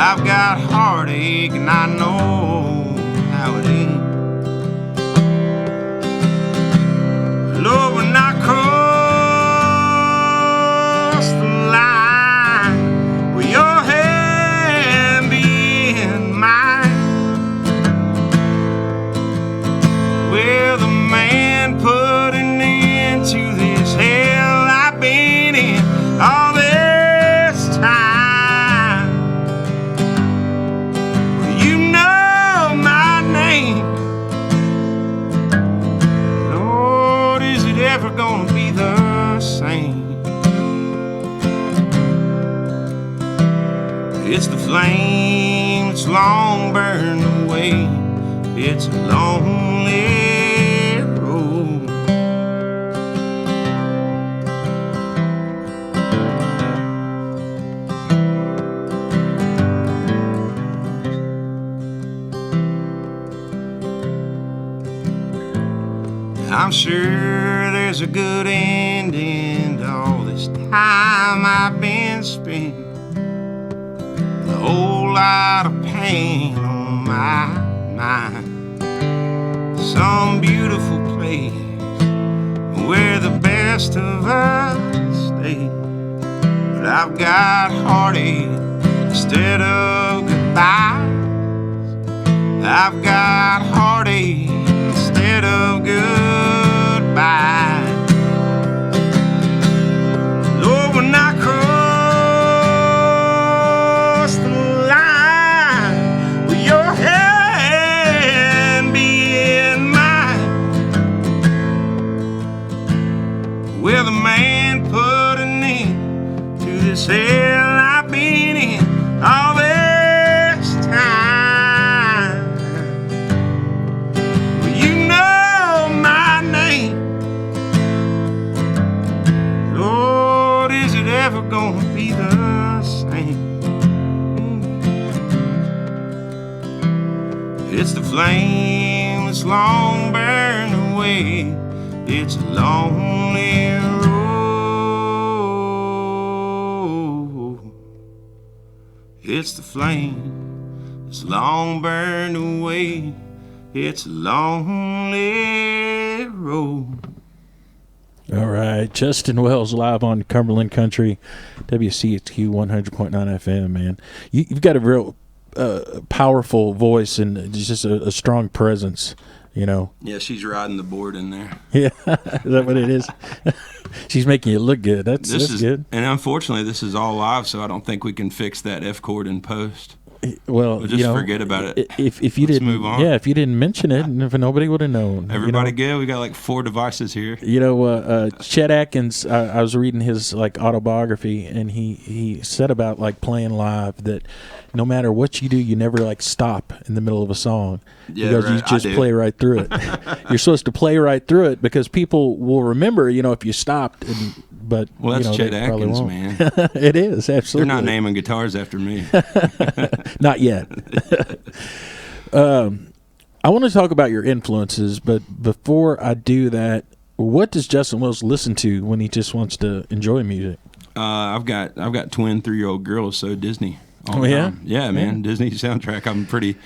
I've got heartache and I know how it ends. Lord, when I cross the line, will your hand be in mine? Will the man put an end to this hell I've been in all this time? Will you know my name? Lord, is it ever gonna be the same? It's the flame that's long burned away. It's a lonely road. I'm sure there's a good ending to all this time I've been spent. A whole lot of pain on my mind. Some beautiful place where the best of us stay. But I've got heartache instead of goodbyes. I've got heartache instead of goodbye. Lord, when I cross the line, will your hand be in mine? Will the man put an end to this hell I've been in all this time? Will you know my name? Lord, is it ever gonna be the same? It's the flame that's long burned away. It's a lonely road. It's the flame that's long burned away. It's a lonely road. All right, Justin Wells live on Cumberland Country, WCHQ 100.9 FM, man. You've got a real powerful voice and just a strong presence, you know. Yeah, she's riding the board in there. Yeah, is that what it is? She's making you look good. That's good. And unfortunately, this is all live, so I don't think we can fix that F chord in post. Well, we'll just forget about it. If you Let's didn't move on. Yeah, if you didn't mention it, and if nobody would have known. Everybody good? We got like 4 devices here. You know, Chet Atkins, I was reading his like autobiography, and he said about like playing live that no matter what you do, you never like stop in the middle of a song. Yeah, because right. you just play right through it. You're supposed to play right through it because people will remember, you know, if you stopped. But well, that's Chet Atkins, man. It is, absolutely. They're not naming guitars after me. Not yet. I want to talk about your influences, but before I do that, what does Justin Wells listen to when he just wants to enjoy music? I've got twin 3-year-old girls, so Disney. Oh yeah, yeah, man. Disney soundtrack. I'm pretty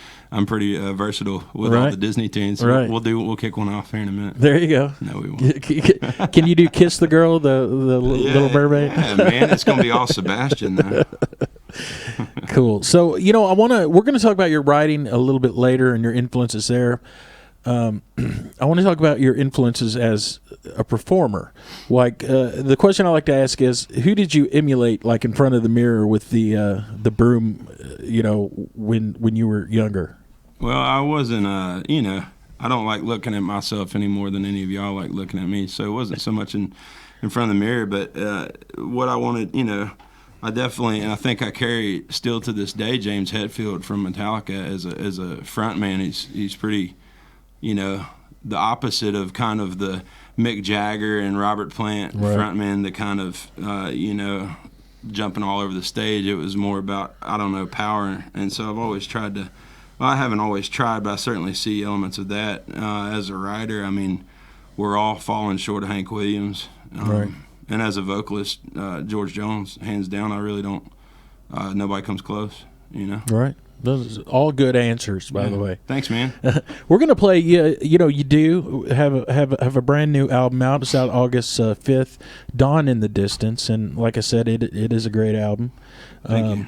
versatile with all the Disney tunes. So we'll kick one off here in a minute. There you go. No, we won't. Can you do "Kiss the Girl," the Little Mermaid? Yeah, man. It's gonna be all Sebastian though. Cool. So we're gonna talk about your writing a little bit later and your influences there. I want to talk about your influences as a performer. Like the question I like to ask is, who did you emulate, like in front of the mirror with the broom, when you were younger? Well, I wasn't, I don't like looking at myself any more than any of y'all like looking at me. So it wasn't so much in front of the mirror, but what I wanted, I definitely, and I think I carry still to this day, James Hetfield from Metallica as a front man. He's pretty, the opposite of kind of the Mick Jagger and Robert Plant frontman, the kind of, jumping all over the stage. It was more about, power. And so I've always tried to, I haven't always tried, but I certainly see elements of that as a writer. I mean, we're all falling short of Hank Williams. And as a vocalist, George Jones, hands down, I really don't, nobody comes close. Right. Those are all good answers, by the way. Thanks, man. We're gonna play. You know, you do have a brand new album out. It's out August 5th. Dawn in the Distance, and like I said, it is a great album. Thank you.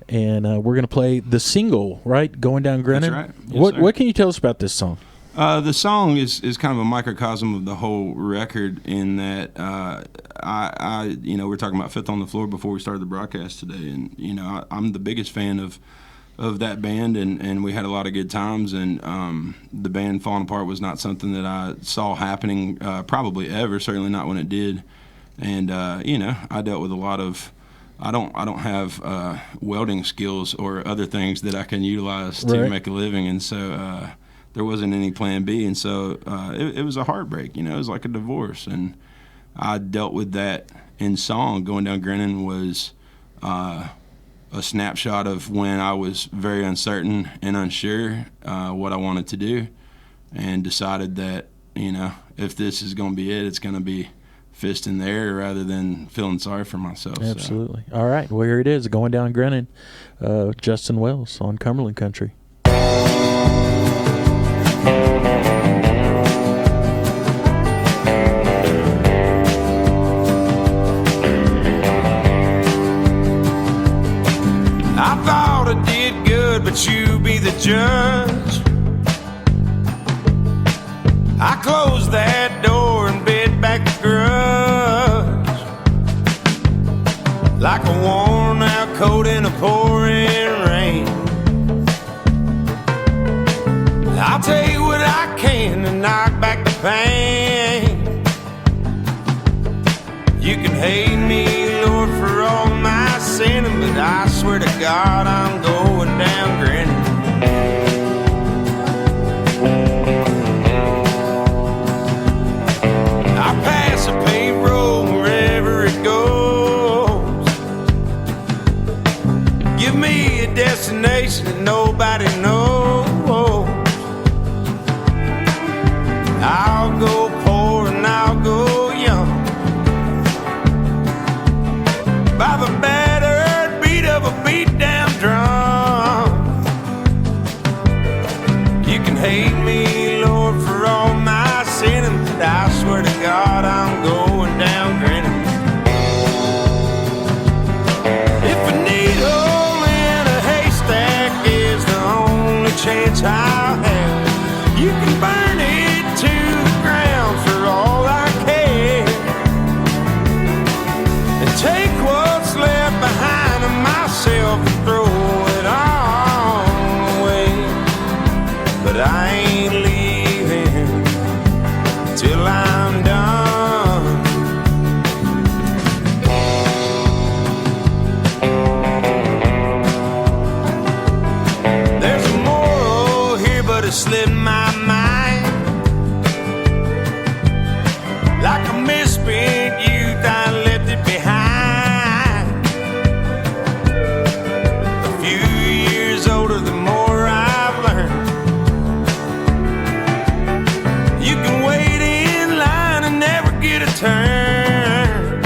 And we're gonna play the single, right? Going Down Grinning. That's right. Yes, What can you tell us about this song? The song is kind of a microcosm of the whole record in that I we're talking about Fifth on the Floor before we started the broadcast today, and I'm the biggest fan of that band, and we had a lot of good times, and the band falling apart was not something that I saw happening probably ever, certainly not when it did. And I dealt with a lot of I don't have welding skills or other things that I can utilize to make a living, and so there wasn't any plan B, and so it was a heartbreak. It was like a divorce, and I dealt with that in song. Going Down Grinning was a snapshot of when I was very uncertain and unsure what I wanted to do, and decided that if this is going to be it, it's going to be fist in the air rather than feeling sorry for myself. Absolutely. So. All right, well, here it is, Going Down Grinning, Justin Wells on Cumberland Country. But you be the judge. I closed that door and bid back the grudge, like a worn out coat in a pouring rain. I'll tell you what I can to knock back the pain. You can hate me, Lord, for all my sinning, but I swear to God I'm going down grinning. I pass a paved road wherever it goes. Give me a destination that nobody knows. I'll go poor and I'll go young, by the battered beat of a beat down drum. You can hate me, Lord, for all my sinning, but I swear to God I'm going down grinning. If a needle in a haystack is the only chance I'll have, you can burn it to the ground for all I care, and take what's left behind of myself and throw it all away. But I ain't leaving till I'm done. There's a moral here, but it slipped my mind. Like a misspent youth, I left it behind. A few years older, the more I've learned. You can wait in line and never get a turn,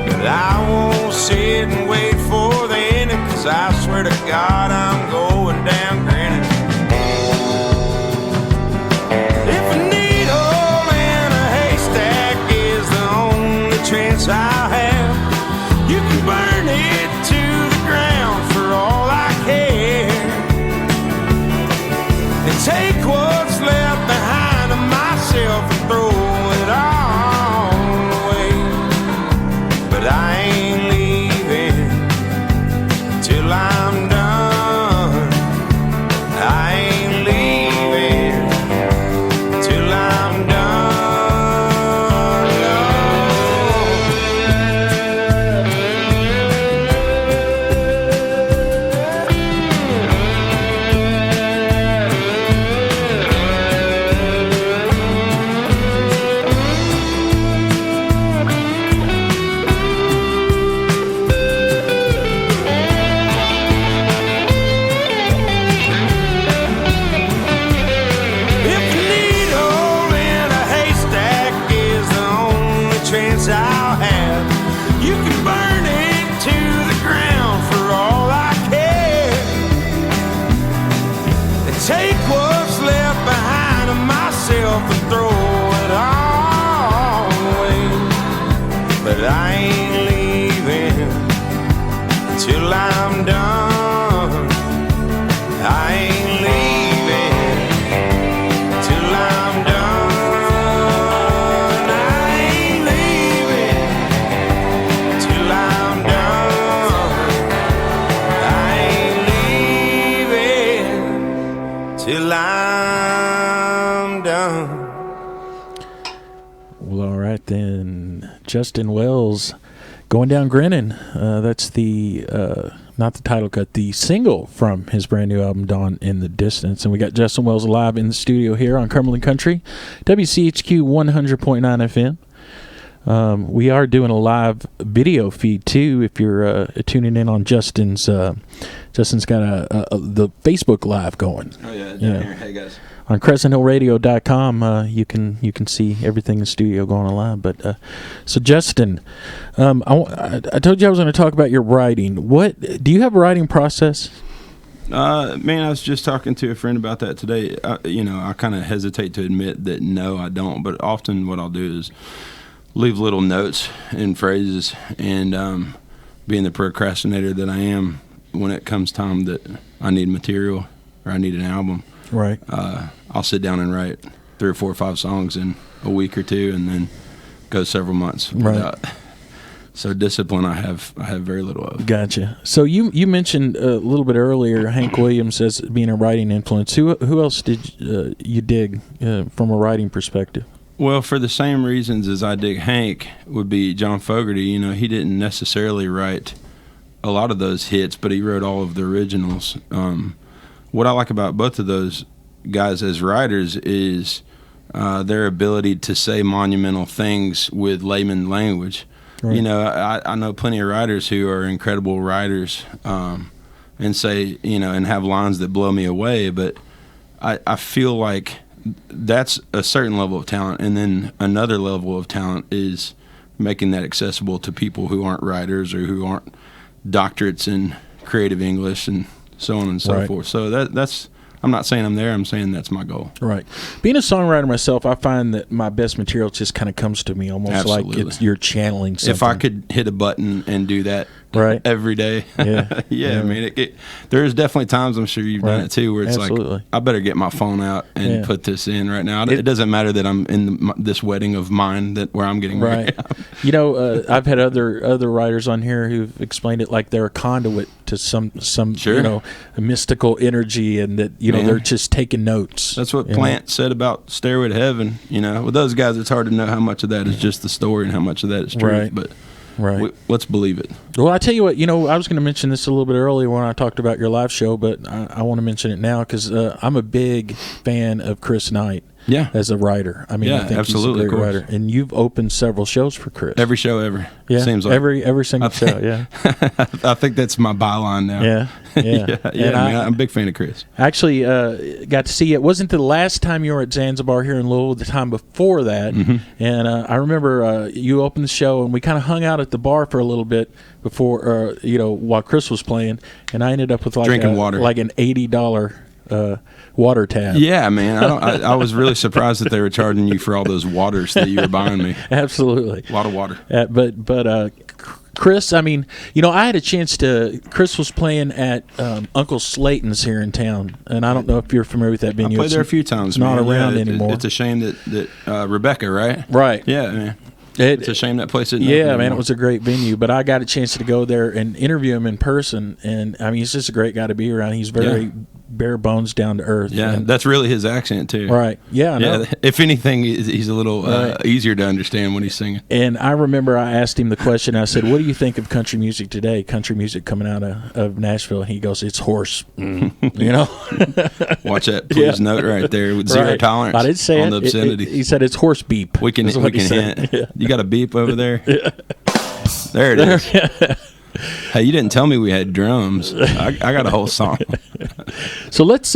but I won't sit and wait for the ending, 'cause I swear to God I'm going down grinning. If a needle in a haystack is the only chance I have, you can burn it to the ground for all I care, and take what's left behind of myself and throw it all away. But I ain't leaving till I'm done. I ain't leaving till I'm done. till I'm done. I ain't leaving till I'm done. I ain't leaving till I'm done. I ain't leaving till I'm done. Well, all right then. Justin Wells, Going Down Grinning. That's the not the title cut, the single from his brand new album Dawn in the Distance. And we got Justin Wells live in the studio here on Cumberland Country, WCHQ 100.9 FM. We are doing a live video feed too. If you're tuning in on Justin's got the Facebook Live going. Oh yeah, Yeah. here. Hey guys. On CrescentHillRadio.com, you can see everything in the studio going on live. But so Justin, I told you I was going to talk about your writing. What do you have a writing process? Man, I was just talking to a friend about that today. I kind of hesitate to admit that no, I don't. But often what I'll do is leave little notes and phrases, and being the procrastinator that I am, when it comes time that I need material or I need an album, Right. I'll sit down and write 3 or 4 or 5 songs in a week or two, and then go several months without. So discipline, I have very little of. Gotcha. So you mentioned a little bit earlier Hank Williams as being a writing influence. Who else did you dig from a writing perspective? Well, for the same reasons as I dig Hank, would be John Fogerty. He didn't necessarily write a lot of those hits, but he wrote all of the originals. What I like about both of those guys as writers is their ability to say monumental things with layman language. Right. I know plenty of writers who are incredible writers and say, and have lines that blow me away, but I feel like that's a certain level of talent, and then another level of talent is making that accessible to people who aren't writers or who aren't doctorates in creative English and so on and so Right. forth. So that's I'm not saying I'm there. I'm saying that's my goal. Right. Being a songwriter myself, I find that my best material just kind of comes to me almost Absolutely. like you're channeling something. If I could hit a button and do that Right. every day, Yeah. I mean, there's definitely times, I'm sure you've done Right. it too, where it's Absolutely. like, I better get my phone out and Yeah. put this in right now. It doesn't matter that I'm in this wedding of mine where I'm getting Right. married. I've had other writers on here who've explained it like they're a conduit to some Sure. a mystical energy, and that Man. they're just taking notes. That's what Plant said about Stairway to Heaven. With those guys, it's hard to know how much of that is just the story and how much of that is truth. Right. But Right. let's believe it. Well, I tell you what, I was going to mention this a little bit earlier when I talked about your live show, but I want to mention it now because I'm a big fan of Chris Knight. Yeah. As a writer. I mean, Yeah, I think absolutely, he's a great of course. writer. And you've opened several shows for Chris. Every show ever. Yeah, Seems like. every single show, yeah. I think that's my byline now. Yeah, yeah. yeah, And man, I'm a big fan of Chris. Actually, got to see it. Wasn't the last time you were at Zanzibar here in Louisville, the time before that. Mm-hmm. And I remember you opened the show, and we kind of hung out at the bar for a little bit before, while Chris was playing. And I ended up with Drinking water. like an $80 water tab. Yeah, man. I was really surprised that they were charging you for all those waters that you were buying me. Absolutely. A lot of water. But Chris, I mean, I had a chance to. Chris was playing at Uncle Slayton's here in town, and I don't know if you're familiar with that I venue. played there a few times. It's not man. around Yeah, anymore. It's a shame that Rebecca, right? Right. Yeah, man. It's a shame that place isn't open Yeah, man, anymore. it was a great venue. But I got a chance to go there and interview him in person, and I mean, he's just a great guy to be around. He's very bare bones, down to earth. Yeah, and, that's really his accent too. right. Yeah, I know. Yeah, if anything, he's a little Right. easier to understand when he's singing. And I remember I asked him the question. I said, "What do you think of country music today? Country music coming out of Nashville?" And he goes, "It's horse." Watch that please note right there with zero Right. tolerance I didn't say on it. the obscenity. He said it's horse beep. we can is what he hint. said. Yeah. You got a beep over there? There it is. Hey, you didn't tell me we had drums. I got a whole song. So let's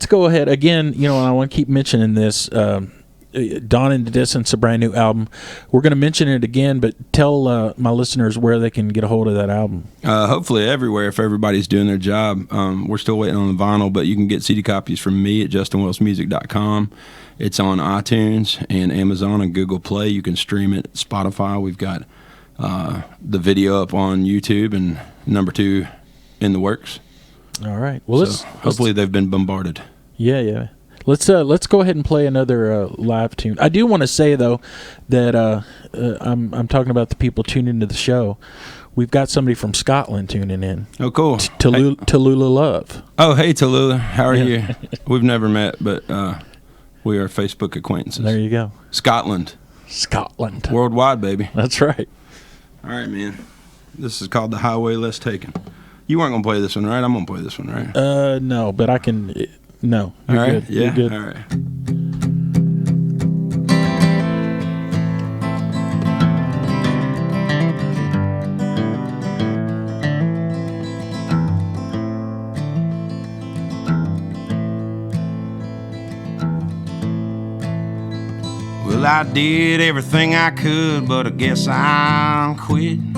go ahead again. And I want to keep mentioning this. Dawn in the Distance, a brand new album. We're going to mention it again, but tell my listeners where they can get a hold of that album. Hopefully everywhere if everybody's doing their job. We're still waiting on the vinyl, but you can get CD copies from me at justinwellsmusic.com. It's on iTunes and Amazon and Google Play. You can stream it at Spotify. We've got the video up on YouTube, and number 2 in the works. All right. Well, So hopefully they've been bombarded. Yeah. Let's go ahead and play another live tune. I do want to say though that I'm talking about the people tuning into the show. We've got somebody from Scotland tuning in. Oh, cool. Tallulah Love. Oh, hey, Tallulah. How are you? We've never met, but we are Facebook acquaintances. There you go. Scotland. Worldwide, baby. That's right. All right, man. This is called The Highway Less Taken. You weren't going to play this one, right? I'm going to play this one, right? No, but I can... No. All right? Good. Yeah? You're good. All right. Well, I did everything I could, but I guess I'm quitting.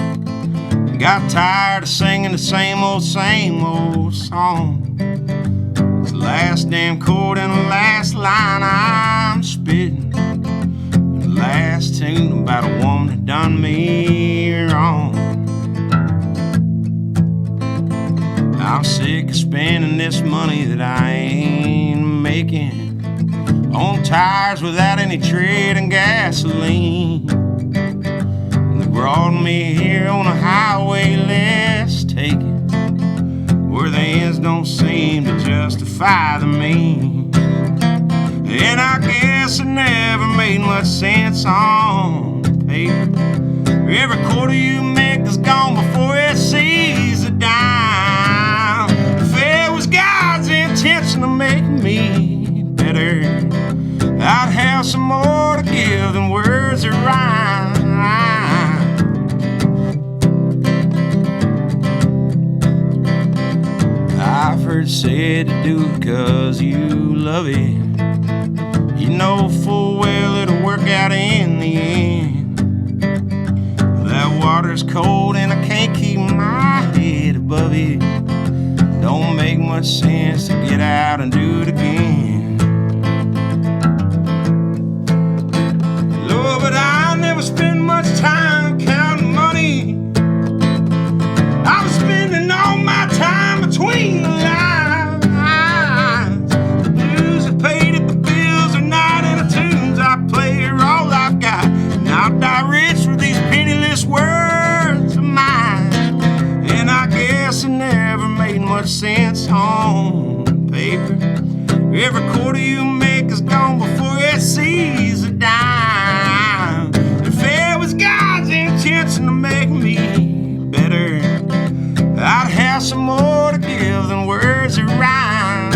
Got tired of singing the same old song. It's the last damn chord and the last line I'm spitting. The last tune about a woman that done me wrong. I'm sick of spending this money that I ain't making on tires without any tread and gasoline. They brought me here on a highway less taken, where the ends don't seem to justify the means. And I guess it never made much sense on paper. Every quarter you make is gone before it sees a dime. If it was God's intention to make me better, I'd have some more to give than words that rhyme. I've heard said to do it 'cause you love it. You know full well it'll work out in the end. That water's cold and I can't keep my head above it. Don't make much sense to get out and do it again. Lord, but I never spend much time counting money. I was spending all my time between the lines. The blues are paid if the bills are not, and the tunes I play are all I've got. And I'll die rich for these penniless words of mine. And I guess it never made much sense on paper. Every quarter you make is gone before it sees a dime. If it was God's intention to make me better, I'd have some more to give than words that rhyme.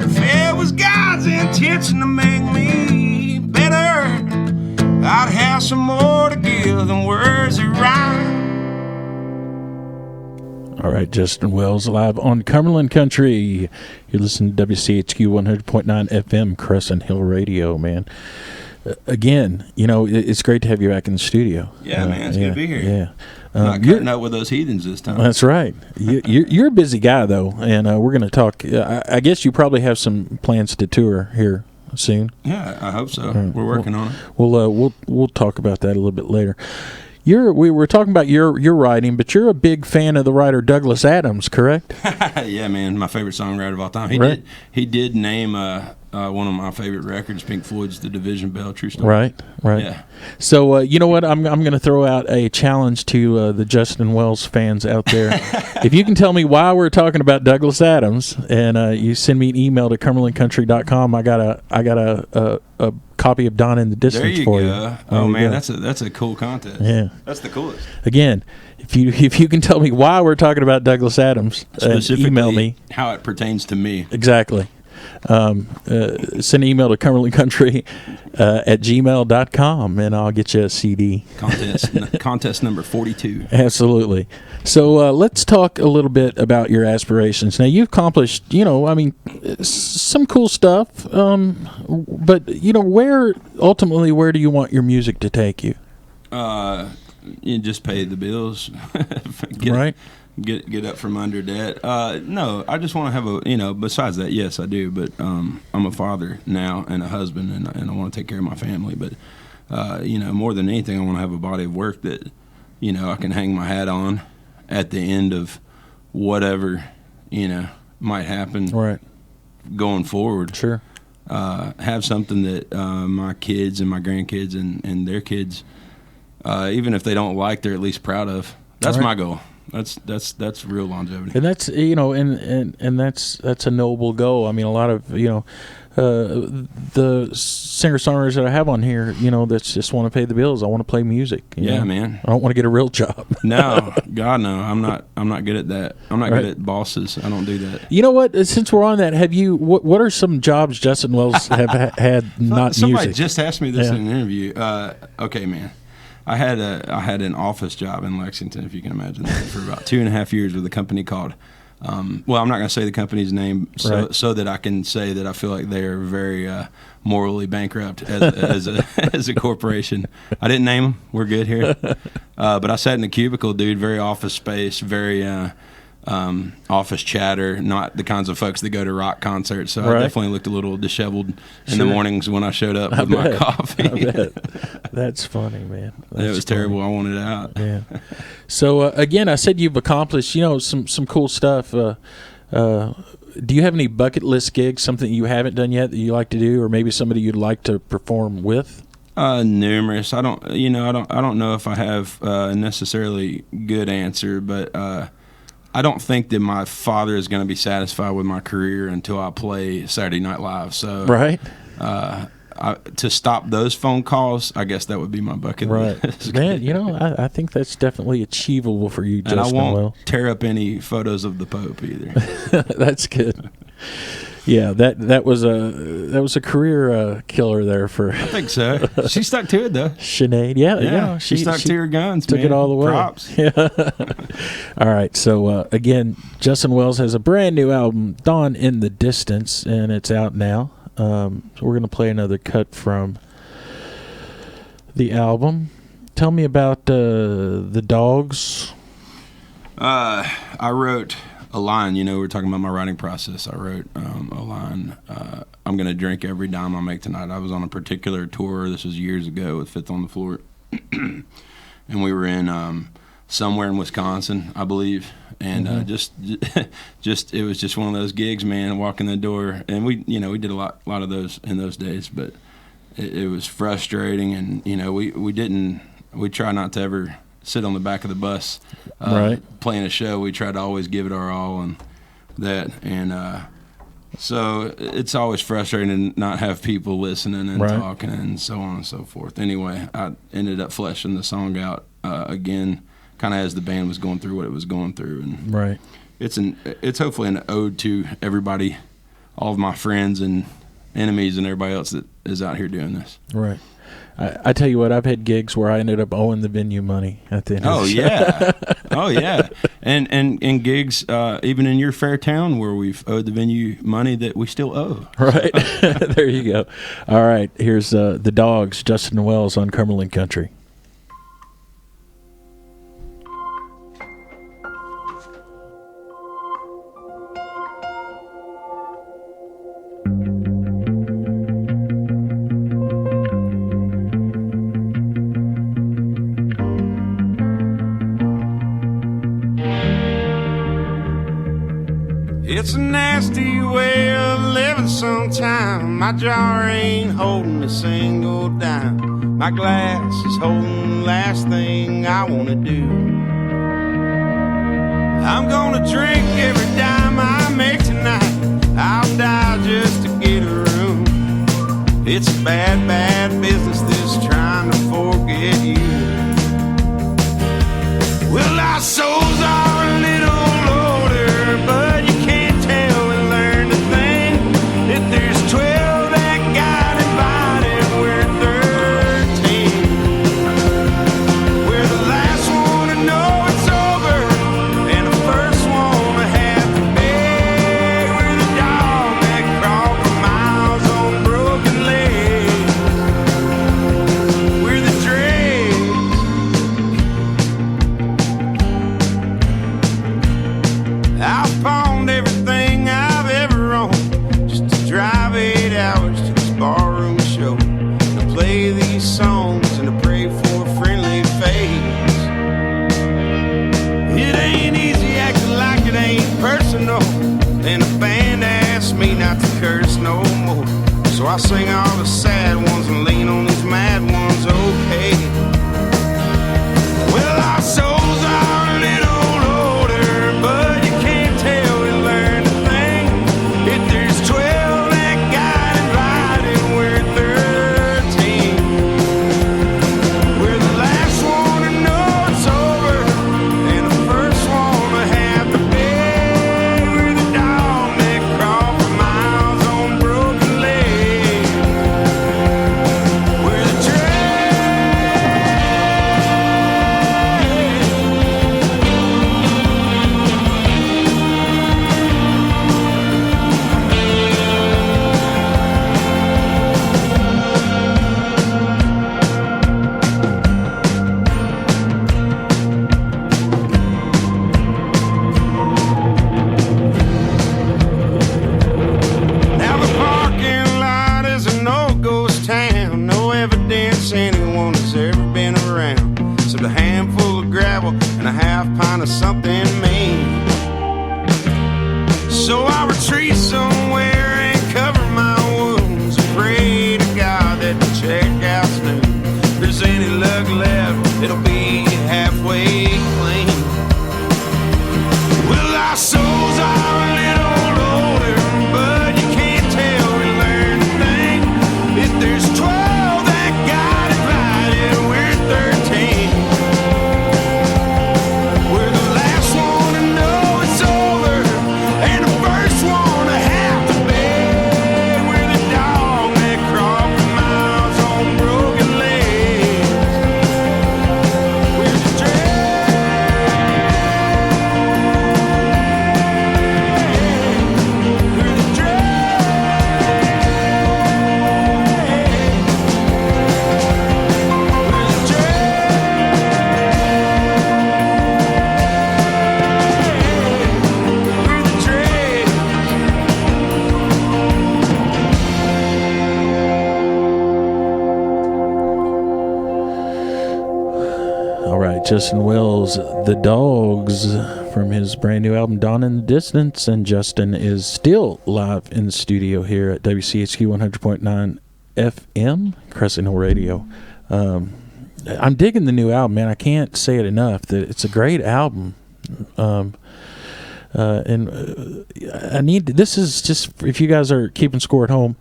If it was God's intention to make me better, I'd have some more to give than words that rhyme. All right, Justin Wells live on Cumberland Country. You're listening to WCHQ 100.9 FM, Crescent Hill Radio, man. Again, you know, it's great to have you back in the studio. Yeah, man, it's good to be here. Yeah. Not cutting out with those heathens this time. That's right. You're a busy guy, though, and we're going to talk. I guess you probably have some plans to tour here soon. Yeah, I hope so. We're working on it. We'll talk about that a little bit later. We were talking about your writing, but you're a big fan of the writer Douglas Adams, correct? Yeah, man, my favorite songwriter of all time. He did name one of my favorite records, Pink Floyd's "The Division Bell." True story. Right. Yeah. So you know what? I'm going to throw out a challenge to the Justin Wells fans out there. If you can tell me why we're talking about Douglas Adams, and you send me an email to cumberlandcountry.com, I got a copy of "Dawn in the Distance" for you. Oh man, that's a cool contest. Yeah, that's the coolest. Again, if you can tell me why we're talking about Douglas Adams, email me how it pertains to me. Exactly. Send an email to cumberlandcountry at gmail.com, and I'll get you a CD. Contest number 42. Absolutely. So let's talk a little bit about your aspirations. Now, you've accomplished, some cool stuff, but, where do you want your music to take you? You just pay the bills. Get up from under debt. No, I just want to have besides that, yes, I do, but I'm a father now and a husband, and I want to take care of my family. But, more than anything, I want to have a body of work that, I can hang my hat on at the end of whatever, might happen Right. going forward. Sure. Have something that my kids and my grandkids and their kids, even if they don't like, they're at least proud of. That's Right. my goal. That's real longevity. And that's and that's a noble goal. I mean, a lot of the singer-songwriters that I have on here, that just want to pay the bills. I want to play music. Yeah, man. I don't want to get a real job. No, God, no. I'm not good at that. I'm not Right. good at bosses. I don't do that. You know what? Since we're on that, have you? What are some jobs Justin Wells have had not Somebody music? just asked me this Yeah. in an interview. Okay, man. I had an office job in Lexington, if you can imagine that, for about 2.5 years with a company called. Well, I'm not going to say the company's name so that I can say that I feel like they are very morally bankrupt as a corporation. I didn't name them. We're good here. But I sat in a cubicle, dude, very office space, very office chatter, not the kinds of folks that go to rock concerts. So Right. I definitely looked a little disheveled in Sure. the mornings when I showed up with my coffee. I bet. That's funny, man. It was terrible. I wanted it out. Yeah. So again, I said you've accomplished, some cool stuff. Do you have any bucket list gigs, something you haven't done yet that you like to do, or maybe somebody you'd like to perform with? Numerous. I don't know if I have a necessarily good answer, but I don't think that my father is going to be satisfied with my career until I play Saturday Night Live. So Right. To stop those phone calls, I guess that would be my bucket Right. list. Man, I think that's definitely achievable for you, Justin. And I won't Wells. tear up any photos of the Pope either. That's good. Yeah, that was a career killer there for I think so. She stuck to it though. Sinead. Yeah, she stuck to her guns. took man. it all the way. Props. Yeah. All right. So again, Justin Wells has a brand new album, Dawn in the Distance, and it's out now. So we're gonna play another cut from the album. Tell me about the Dogs. I wrote a line. We're talking about my writing process. I wrote a line. I'm going to drink every dime I make tonight. I was on a particular tour. This was years ago with Fifth on the Floor. And we were in somewhere in Wisconsin, I believe. And just it was just one of those gigs, man, walking the door. And we did a lot of those in those days. But it was frustrating. And, we try not to ever sit on the back of the bus playing a show. We try to always give it our all and that. And so it's always frustrating to not have people listening and talking and so on and so forth. Anyway, I ended up fleshing the song out again, kind of as the band was going through what it was going through. And it's hopefully an ode to everybody, all of my friends and enemies and everybody else that is out here doing this. Right. I tell you what, I've had gigs where I ended up owing the venue money at the end of the show. Yeah. Oh, yeah. And gigs, even in your fair town, where we've owed the venue money that we still owe. Right. There you go. All right. Here's the Dogs, Justin Wells on Cumberland Country. It's a nasty way of living sometime. My jar ain't holding a single dime. My glass is holding the last thing I want to do. I'm gonna drink every dime I make tonight. I'll die just to get a room. It's a bad, bad business, this trying to forget you. Well, our souls are a little older, but you can't tell and learn a thing. If there's 12 that got invited, we're 13. We're the last one to know it's over, and the first one to have to beg. We're the dog that crawled for miles on broken legs. We're the dregs. So I sing all the sad ones and lean on these mad ones, okay. Well, our souls are a little older, but you can't tell we learned a thing. If there's 12 that got invited, we're 13. We're the last one to know it's over, and the first one to have the bed. We're the dog that crawled for miles on broken legs. We're the Now the parking lot is a no-ghost town. No evidence anyone has ever been around, except a handful of gravel and a half pint of something mean. So I retreat somewhere and cover my wounds and pray to God that the checkout's new. If there's any luck left, it'll be halfway clean. Well, our souls are a little older, but you can't tell we learned a thing. If there's 12 that got invited, we're 13. We're the last one to know it's over, and the first one to have the bed. We're the dog that crawled for miles on broken legs. We're the All right, Justin Wells, The Dogs, from his brand new album Dawn in the Distance, and Justin is still live in the studio here at WCHQ 100.9 FM, Crescent Hill Radio. I'm digging the new album, man. I can't say it enough that it's a great album. I need this is just, if you guys are keeping score at home,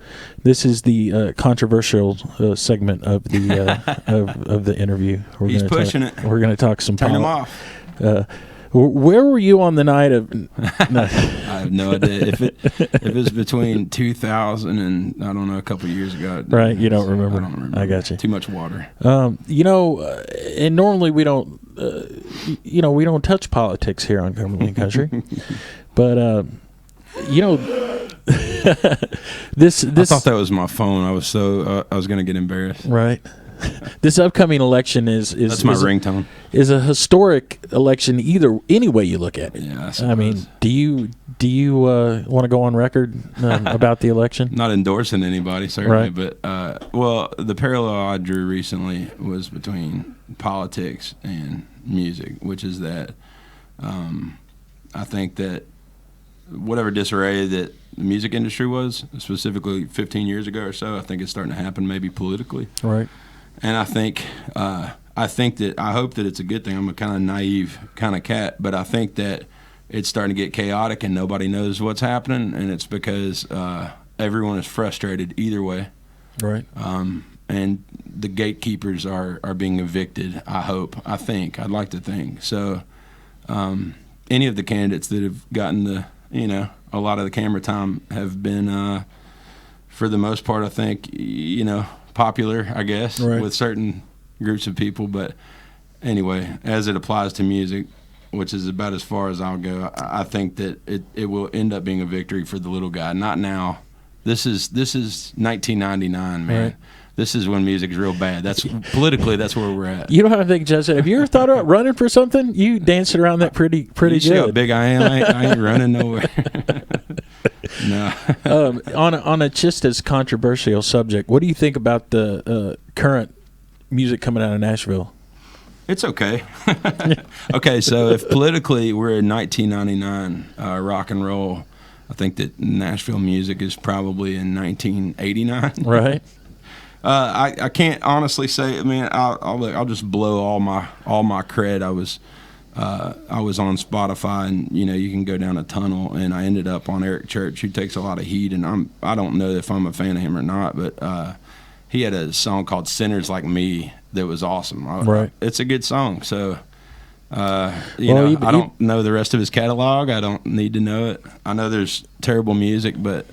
this is the controversial segment of the of the interview. He's pushing it. We're going to talk some Turn him off. Where were you on the night of? No. I have no idea. If it was between 2000 and, I don't know, a couple of years ago. Right, you don't remember. I don't remember. I got you. Too much water. And normally we don't, we don't touch politics here on Cumberland Country, but this. I thought that was my phone. I was going to get embarrassed. Right. This upcoming election is that's my ringtone. Is a historic election any way you look at it. Yeah, I mean, do you want to go on record about the election? Not endorsing anybody, certainly, right. But the parallel I drew recently was between politics and music, which is that I think that whatever disarray that the music industry was, specifically 15 years ago or so, I think it's starting to happen maybe politically. Right. And I think I hope that it's a good thing. I'm a kind of naive kind of cat, but I think that it's starting to get chaotic and nobody knows what's happening, and it's because everyone is frustrated either way. Right. And the gatekeepers are being evicted, I hope. I'd like to think. So any of the candidates that have gotten a lot of the camera time have been, for the most part, I think, popular, I guess, right. with certain groups of people. But anyway, as it applies to music, which is about as far as I'll go, I think that it will end up being a victory for the little guy. Not now. This is 1999, man. Right. This is when music's real bad. That's politically, that's where we're at. You know what I think, Justin? Have you ever thought about running for something? You danced around that pretty you see good. how big I am? I ain't running nowhere. No. On a just as controversial subject, what do you think about the current music coming out of Nashville? It's okay. Okay, so if politically we're in 1999 rock and roll, I think that Nashville music is probably in 1989. Right. I can't honestly say. I mean, I'll just blow all my cred. I was on Spotify, and you can go down a tunnel, and I ended up on Eric Church, who takes a lot of heat, and I don't know if I'm a fan of him or not, but he had a song called "Sinners Like Me" that was awesome. Right. It's a good song. So. I don't know the rest of his catalog. I don't need to know it. I know there's terrible music, but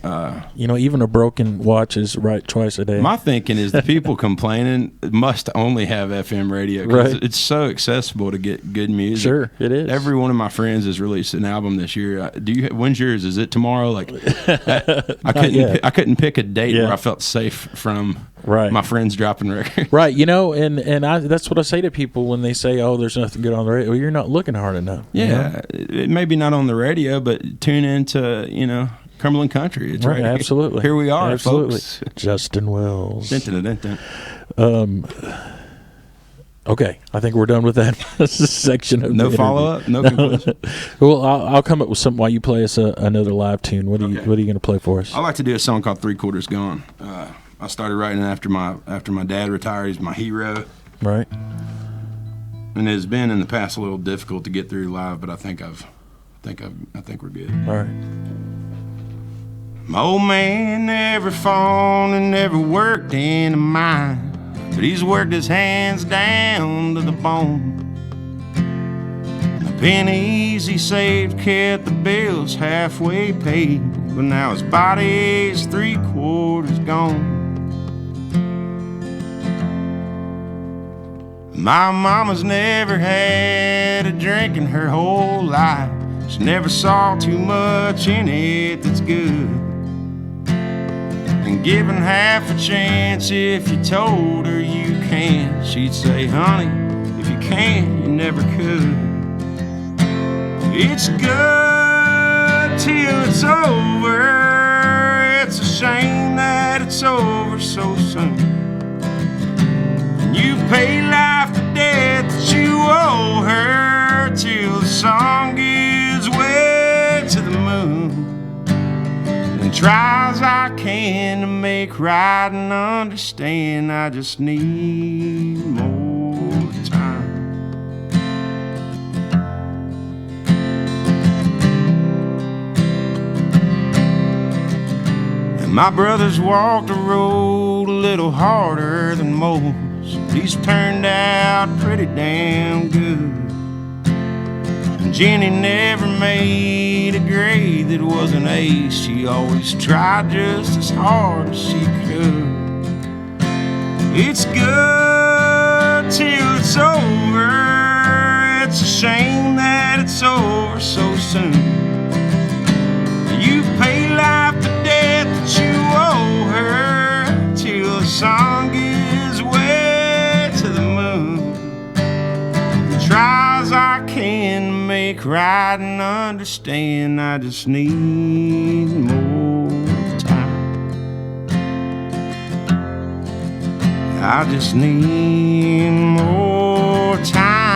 even a broken watch is right twice a day. My thinking is the people complaining must only have FM radio because Right. it's so accessible to get good music. Sure, it is. Every one of my friends has released an album this year. When's yours? Is it tomorrow? Like, I couldn't pick a date where I felt safe from my friends dropping records. Right, and that's what I say to people when they say, "Oh, there's nothing good on the radio." Well, you're not looking hard enough. Yeah, it may be not on the radio, but tune into Cumberland Country. It's right. Absolutely. Here we are, absolutely. folks. Justin Wells. Dun. Okay, I think we're done with that section of no the follow up, no conclusion. Well, I'll come up with something while you play us another live tune. What are you going to play for us? I like to do a song called 3/4 Gone. I started writing it after my dad retired. He's my hero. Right. And it's been in the past a little difficult to get through live, but I think we're good. All right. My old man never fawned and never worked in a mine, but he's worked his hands down to the bone. The pennies he saved kept the bills halfway paid, but now his body's 3/4 gone. My mama's never had a drink in her whole life. She never saw too much in it that's good. And given half a chance if you told her you can, she'd say, honey, if you can't, you never could. It's good till it's over. It's a shame that it's over so soon. You pay life to death that you owe her till the song gives way to the moon. And try as I can to make right and understand, I just need more time. And my brother's walked the road a little harder than most. He's turned out pretty damn good. And Jenny never made a grade that was an ace. She always tried just as hard as she could. It's good till it's over. It's a shame that it's over so soon. You pay life to death that you owe her till the song gives way to the moon. Try as I can to make right and understand, I just need more time. I just need more time.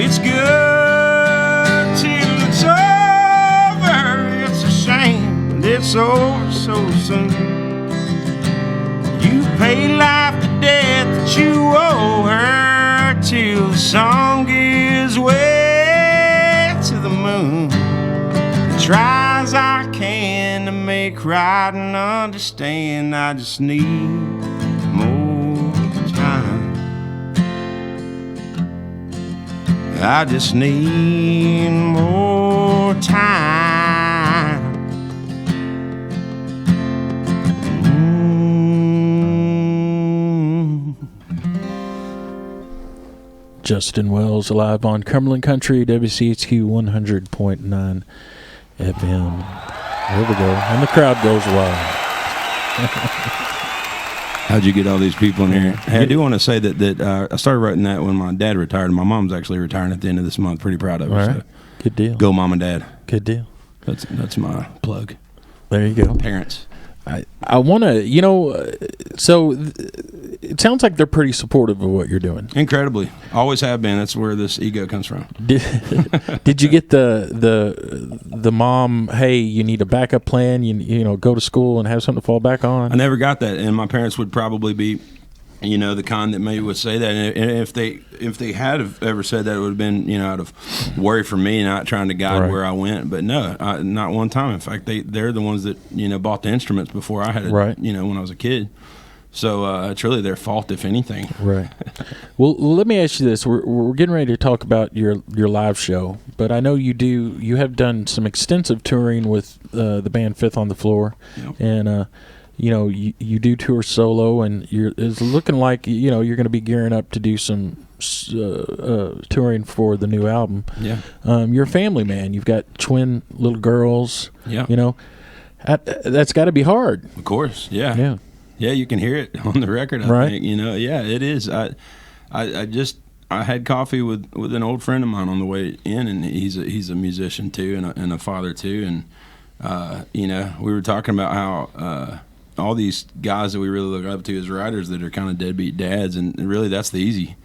It's good till it's over. It's a shame that it's over so soon. You pay life to death that you owe her till the song gives way to the moon. Try as I can to make right and understand, I just need more time. I just need more time. Justin Wells live on Cumberland Country, WCHQ 100.9 FM. There we go. And the crowd goes wild. How'd you get all these people in here? Hey, I do want to say that I started writing that when my dad retired. My mom's actually retiring at the end of this month. Pretty proud of her. All right. So Good deal. go, Mom and Dad. Good deal. That's my plug. There you go. Parents. I want to, it sounds like they're pretty supportive of what you're doing. Incredibly. Always have been. That's where this ego comes from. Did you get the mom, hey, you need a backup plan, you know, go to school and have something to fall back on? I never got that, and my parents would probably be, you know, the kind that maybe would say that. And if they had have ever said that, it would have been, you know, out of worry for me, not trying to guide where I went. But no, not one time. In fact, they're the ones that, you know, bought the instruments before I had it, you know, when I was a kid. So it's really their fault, if anything. Right. Well, let me ask you this: we're getting ready to talk about your live show, but I know you have done some extensive touring with the band Fifth on the Floor, and you know you do tour solo, and it's looking like, you know, you're going to be gearing up to do some touring for the new album. Yeah. You're a family man. You've got twin little girls. Yeah. You know, that's got to be hard. Of course. Yeah. Yeah. Yeah, you can hear it on the record, I think. You know, yeah, it is. I had coffee with an old friend of mine on the way in, and he's a musician too, and a father too, and you know, we were talking about how all these guys that we really look up to as writers that are kind of deadbeat dads, and really that's the easy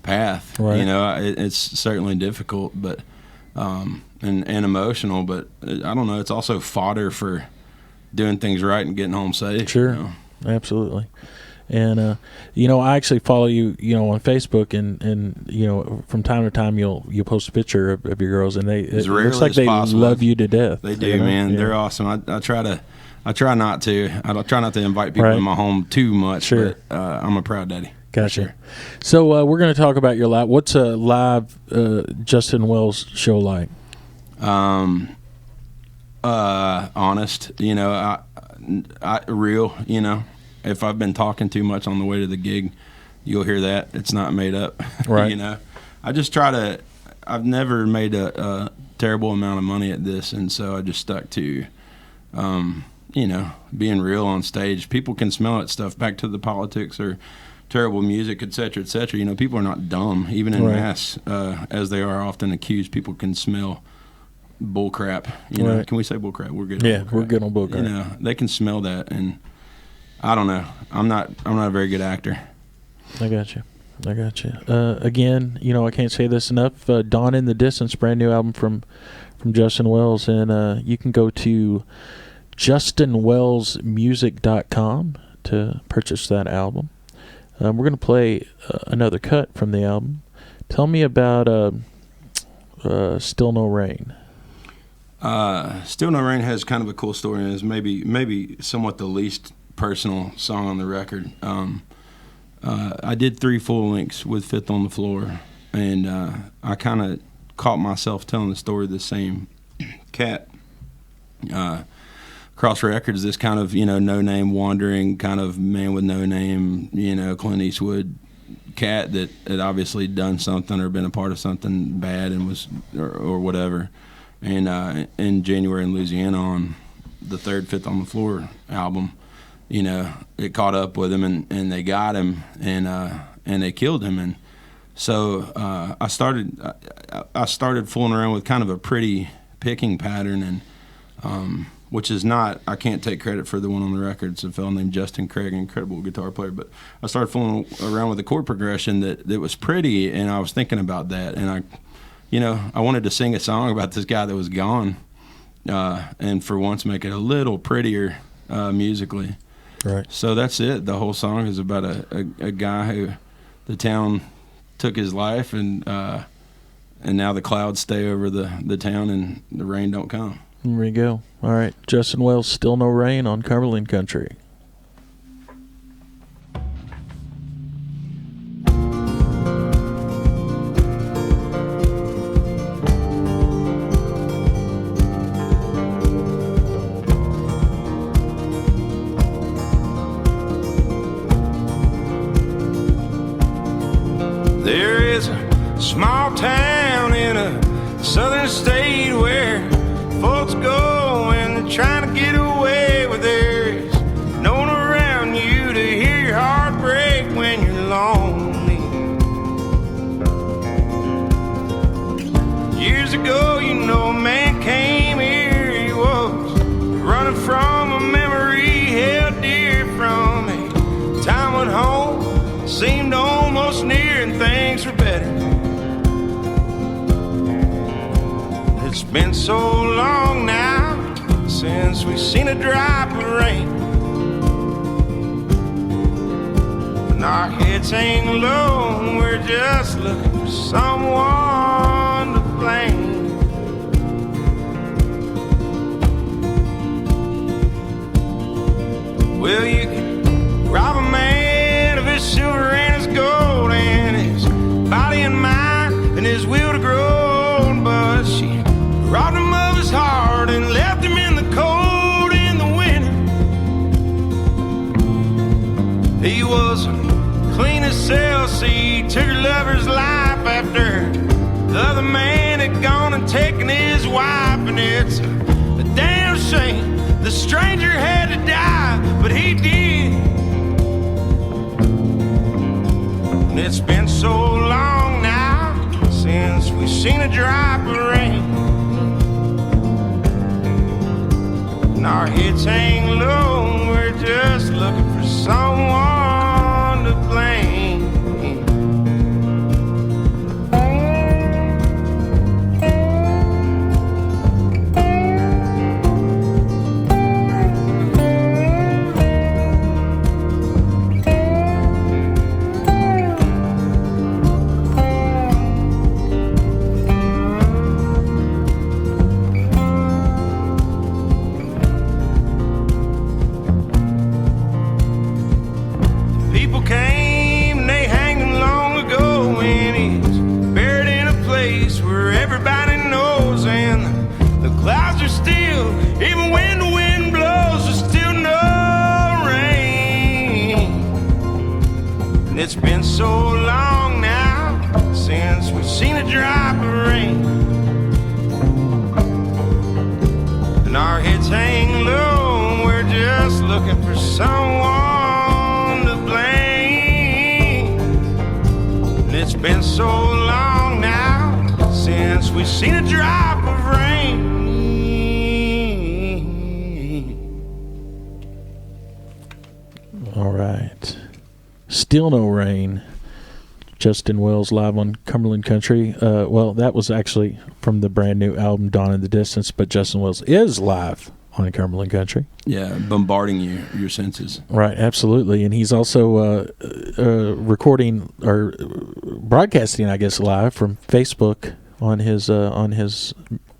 path. Right. You know, it's certainly difficult, but and emotional, but I don't know. It's also fodder for doing things right and getting home safe. Sure. You know? Absolutely. And you know, I actually follow you, you know, on Facebook, and you know, from time to time you'll post a picture of your girls, and it looks like they love you to death. They do, man. Yeah. They're awesome. I try not to invite people in my home too much, but I'm a proud daddy. Gotcha. Sure. So we're going to talk about your live. What's a live Justin Wells show like? Honest, you know, I real, you know. If I've been talking too much on the way to the gig, you'll hear that. It's not made up. Right. You know, I just try to. I've never made a terrible amount of money at this, and so I just stuck to, you know, being real on stage. People can smell it. Stuff back to the politics or terrible music, et cetera, et cetera. You know, people are not dumb, even in mass, as they are often accused. People can smell bull crap. You know, can we say bull crap? We're good. Yeah, we're good on bull crap. You know, they can smell that, and I don't know. I'm not a very good actor. I got you. Again, you know, I can't say this enough. Dawn in the Distance, brand new album from Justin Wells, and you can go to justinwellsmusic.com to purchase that album. We're going to play another cut from the album. Tell me about Still No Rain. Still No Rain has kind of a cool story, and is maybe somewhat the least personal song on the record. I did 3 full lengths with Fifth on the Floor, and I kind of caught myself telling the story of the same cat. Cross Records, this kind of, you know, no-name, wandering kind of man with no name, you know, Clint Eastwood cat that had obviously done something or been a part of something bad and was, or whatever. And in January in Louisiana on the 3rd Fifth on the Floor album, you know, it caught up with him, and they got him, and they killed him. And so I started fooling around with kind of a pretty picking pattern, and which is not, I can't take credit for the one on the record. It's a fellow named Justin Craig, an incredible guitar player. But I started fooling around with a chord progression that was pretty, and I was thinking about that, and I wanted to sing a song about this guy that was gone, and for once make it a little prettier musically. Right. So that's it. The whole song is about a guy who the town took his life, and now the clouds stay over the town and the rain don't come. There we go. All right. Justin Wells, Still No Rain on Cumberland Country. There is a small town in a southern state where folks go and they're trying to get away, where there's no one around you to hear your heart break when you're lonely. Years ago, you know, a man came here, he was running from things for better. It's been so long now since we've seen a drop of rain. And our heads hang low, we're just looking for someone to blame. Well, you can rob a man of his silver and his gold and his body and mind and his will to grow, but she robbed him of his heart and left him in the cold in the winter. He was clean as cell, see, took her lover's life after the other man had gone and taken his wife. And it's a damn shame the stranger had to die, but he did. And it's been so long now since we've seen a drop of rain. And our heads hang low, we're just looking for someone to blame. It's been so long now since we've seen a drop of rain. And our heads hang low, we're just looking for someone to blame. And it's been so long now since we've seen a drop of rain. All right. Still No Rain. Justin Wells live on Cumberland Country. Well, that was actually from the brand new album Dawn in the Distance, but Justin Wells is live on Cumberland Country. Yeah, bombarding your senses. Right, absolutely. And he's also recording or broadcasting, I guess, live from Facebook on his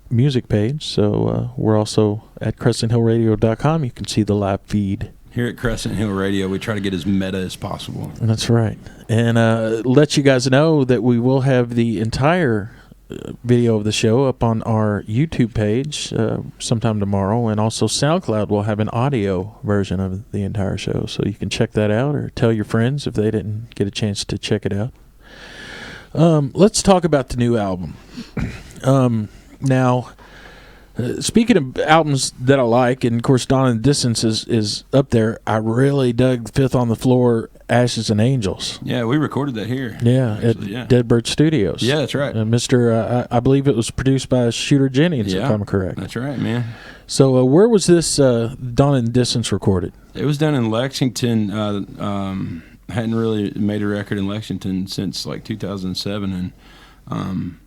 music page. So we're also at CrescentHillRadio.com. You can see the live feed. Here at Crescent Hill Radio, we try to get as meta as possible. That's right. And let you guys know that we will have the entire video of the show up on our YouTube page sometime tomorrow. And also SoundCloud will have an audio version of the entire show. So you can check that out or tell your friends if they didn't get a chance to check it out. Let's talk about the new album. Now... speaking of albums that I like, and of course Dawn in the Distance is up there, I really dug Fifth on the Floor, Ashes and Angels. Yeah, we recorded that here. Yeah, actually, at Dead Bird Studios. Yeah, that's right. I believe it was produced by Shooter Jennings, if I'm correct. That's right, man. So where was this Dawn in the Distance recorded? It was done in Lexington. Hadn't really made a record in Lexington since like 2007, and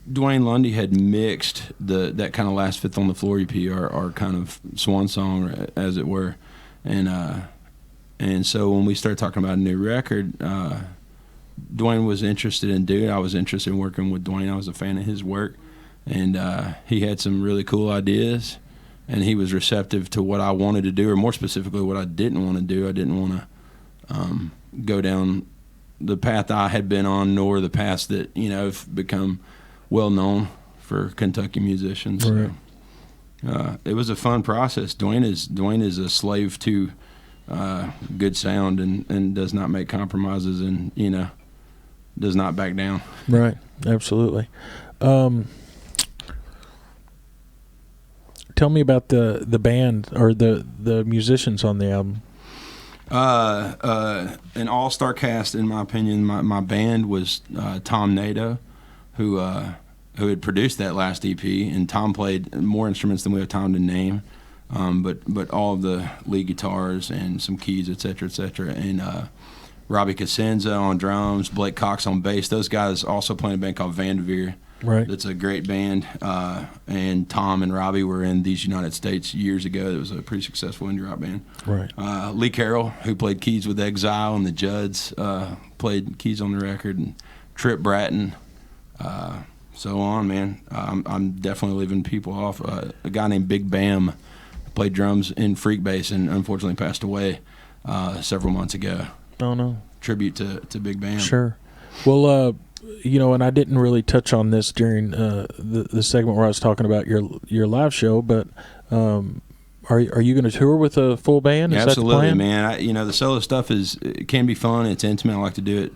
Dwayne Lundy had mixed that kind of last Fifth on the Floor EP, our kind of swan song, as it were, and so when we started talking about a new record, Dwayne was interested in doing it. I was interested in working with Dwayne. I was a fan of his work, and he had some really cool ideas, and he was receptive to what I wanted to do, or more specifically, what I didn't want to do. I didn't want to go down the path I had been on, nor the paths that have become well known for Kentucky musicians. Right. So, it was a fun process. Dwayne is a slave to good sound and does not make compromises, and does not back down. Right, absolutely. Tell me about the band or the musicians on the album. An all-star cast, in my opinion. My band was Tom Nadeau, who had produced that last EP, and Tom played more instruments than we have time to name, but all of the lead guitars and some keys, et cetera, and Robbie Cosenza on drums, Blake Cox on bass. Those guys also play in a band called Vanderveer. Right. That's a great band. And Tom and Robbie were in These United States years ago. It was a pretty successful indie rock band. Right. Lee Carroll, who played keys with Exile and the Judds, played keys on the record. And Trip Bratton, so on, man. I'm definitely leaving people off. A guy named Big Bam played drums in Freakbass and unfortunately passed away several months ago. Oh, no. Tribute to Big Bam. Sure. Well, and I didn't really touch on this during the segment where I was talking about your live show, but are you going to tour with a full band? Is Absolutely, that the plan? man. The solo stuff it can be fun. It's intimate. I like to do it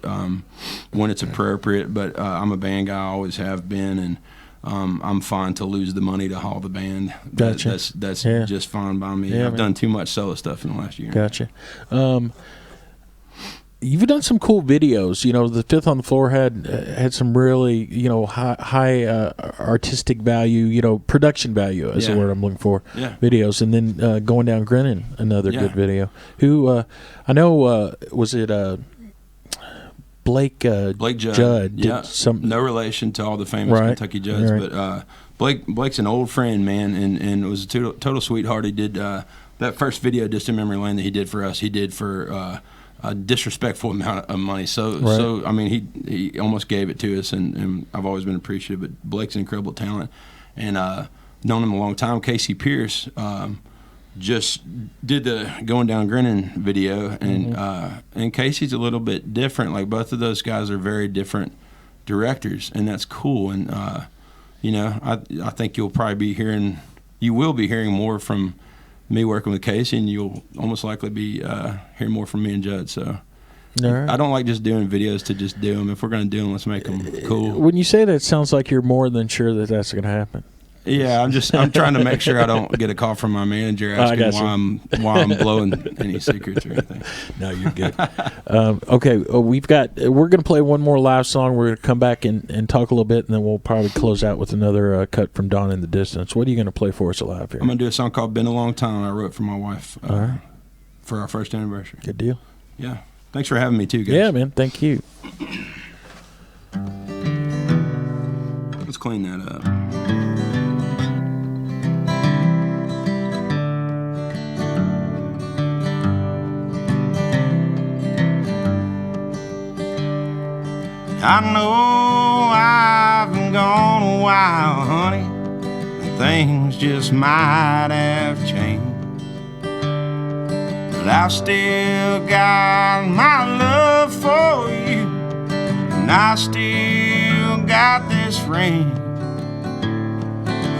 when it's appropriate, but I'm a band guy. I always have been, and I'm fine to lose the money to haul the band. Gotcha. That's just fine by me. Yeah, I've done too much solo stuff in the last year. Gotcha. You've done some cool videos. The Fifth on the Floor had some really, high artistic value, production value is the word I'm looking for. Yeah. Videos, and then Going Down Grinning, another good video. Who I know was it Blake Judd? Yeah. No relation to all the famous Kentucky Judds, but Blake's an old friend, man, and was a total sweetheart. He did that first video, Distant Memory Lane, that he did for us. He did for a disrespectful amount of money. So I mean, he almost gave it to us, and I've always been appreciative. But Blake's an incredible talent, and known him a long time. Casey Pierce just did the Going Down Grinning video, and Casey's a little bit different. Like, both of those guys are very different directors, and that's cool. And I think you will be hearing more from me working with Casey, and you'll almost likely be hearing more from me and Judd. So I don't like just doing videos to just do them. If we're going to do them, let's make them cool. When you say that, it sounds like you're more than sure that that's going to happen. Yeah, I'm trying to make sure I don't get a call from my manager asking why I'm blowing any secrets or anything. No, you're good. Okay, we're going to play one more live song. We're going to come back and talk a little bit, and then we'll probably close out with another cut from Dawn in the Distance. What are you going to play for us live here? I'm going to do a song called Been a Long Time I wrote for my wife for our first anniversary. Good deal. Yeah. Thanks for having me too, guys. Yeah, man. Thank you. Let's clean that up. I know I've been gone a while, honey, and things just might have changed. But I've still got my love for you, and I still got this ring.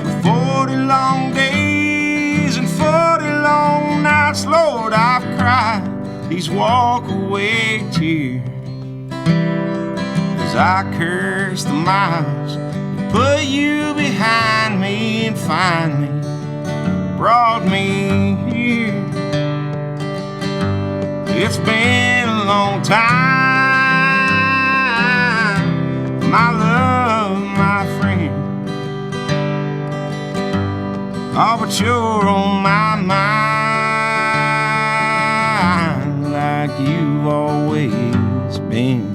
For 40 long days and 40 long nights, Lord, I've cried these walk-away tears. I curse the miles that put you behind me and finally brought me here. It's been a long time, my love, my friend. Oh, but you're on my mind like you've always been.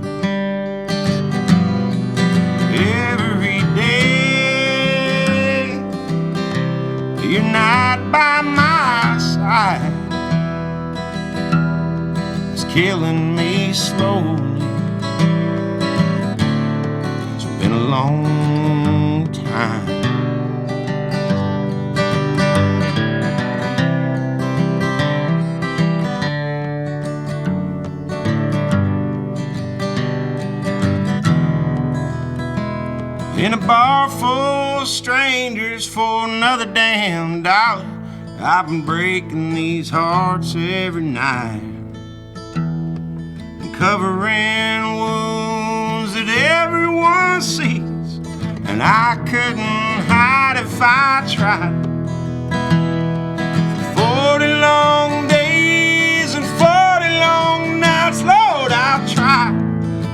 You're not by my side. It's killing me slowly. It's been a long time. In a bar full of strangers for another damn dollar, I've been breaking these hearts every night and covering wounds that everyone sees, and I couldn't hide if I tried. For 40 long days and 40 long nights, Lord, I've tried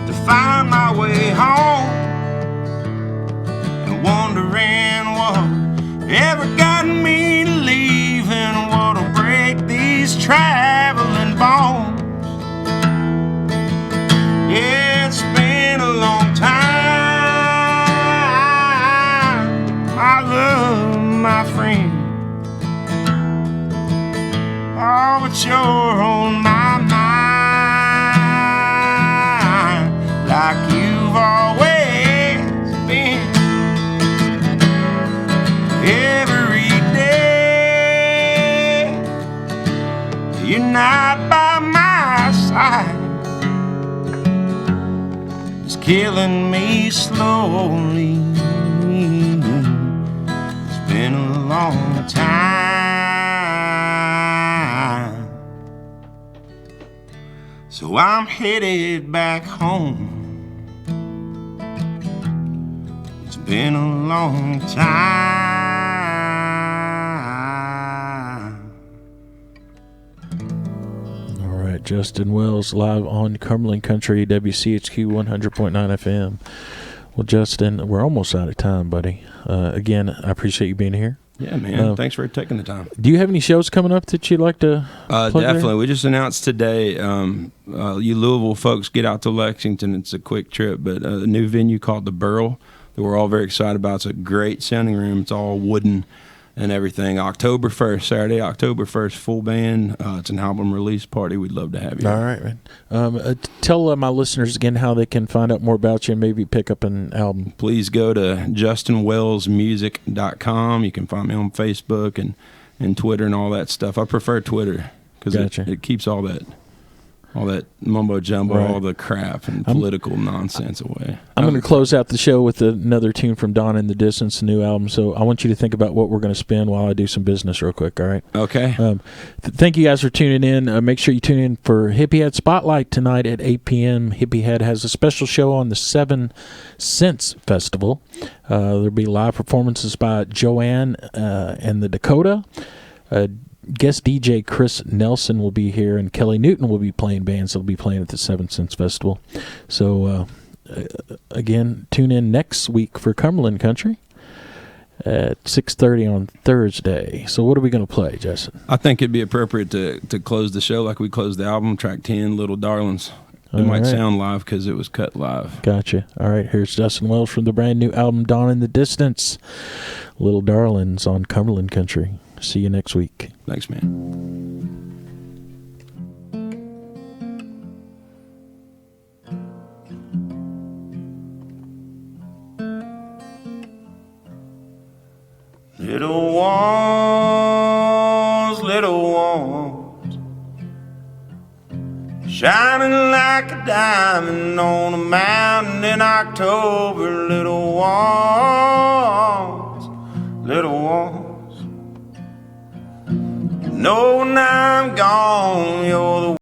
to find my way home, wondering what ever got me to leave and what'll break these traveling bones. my friend. Oh, but you're on my mind, like you've always been. Every day you're not by my side, it's killing me slowly. It's been a long time, so I'm headed back home. It's been a long time. All right, Justin Wells live on Cumberland Country, WCHQ 100.9 FM. Well, Justin, we're almost out of time, buddy. Again, I appreciate you being here. Yeah, man. Thanks for taking the time. Do you have any shows coming up that you'd like to plug definitely. there? We just announced today, you Louisville folks, get out to Lexington. It's a quick trip, but a new venue called The Burl that we're all very excited about. It's a great sounding room. It's all wooden and everything. October 1st, Saturday, October 1st, full band. It's an album release party. We'd love to have you. All right, man. Tell my listeners again how they can find out more about you and maybe pick up an album. Please go to justinwellsmusic.com. You can find me on Facebook and Twitter and all that stuff. I prefer Twitter because it keeps all that mumbo jumbo, right, all the crap and political nonsense away. I'm going to close out the show with another tune from Dawn in the Distance, the new album. So I want you to think about what we're going to spin while I do some business real quick, all right? Okay. Thank you guys for tuning in. Make sure you tune in for Hippy Head Spotlight tonight at 8 p.m. Hippy Head has a special show on the 7 Cents Festival. There'll be live performances by Joanne and the Dakota. Guest DJ Chris Nelson will be here, and Kelly Newton will be playing bands. They'll be playing at the 7 Cents Festival. So, again, tune in next week for Cumberland Country at 6:30 on Thursday. So what are we going to play, Justin? I think it'd be appropriate to close the show like we closed the album, track 10, Little Darlings. It might sound live because it was cut live. Gotcha. All right, here's Justin Wells from the brand new album, Dawn in the Distance. Little Darlings on Cumberland Country. See you next week. Thanks, man. Little ones, shining like a diamond on a mountain in October. Little ones, know when I'm gone, you're the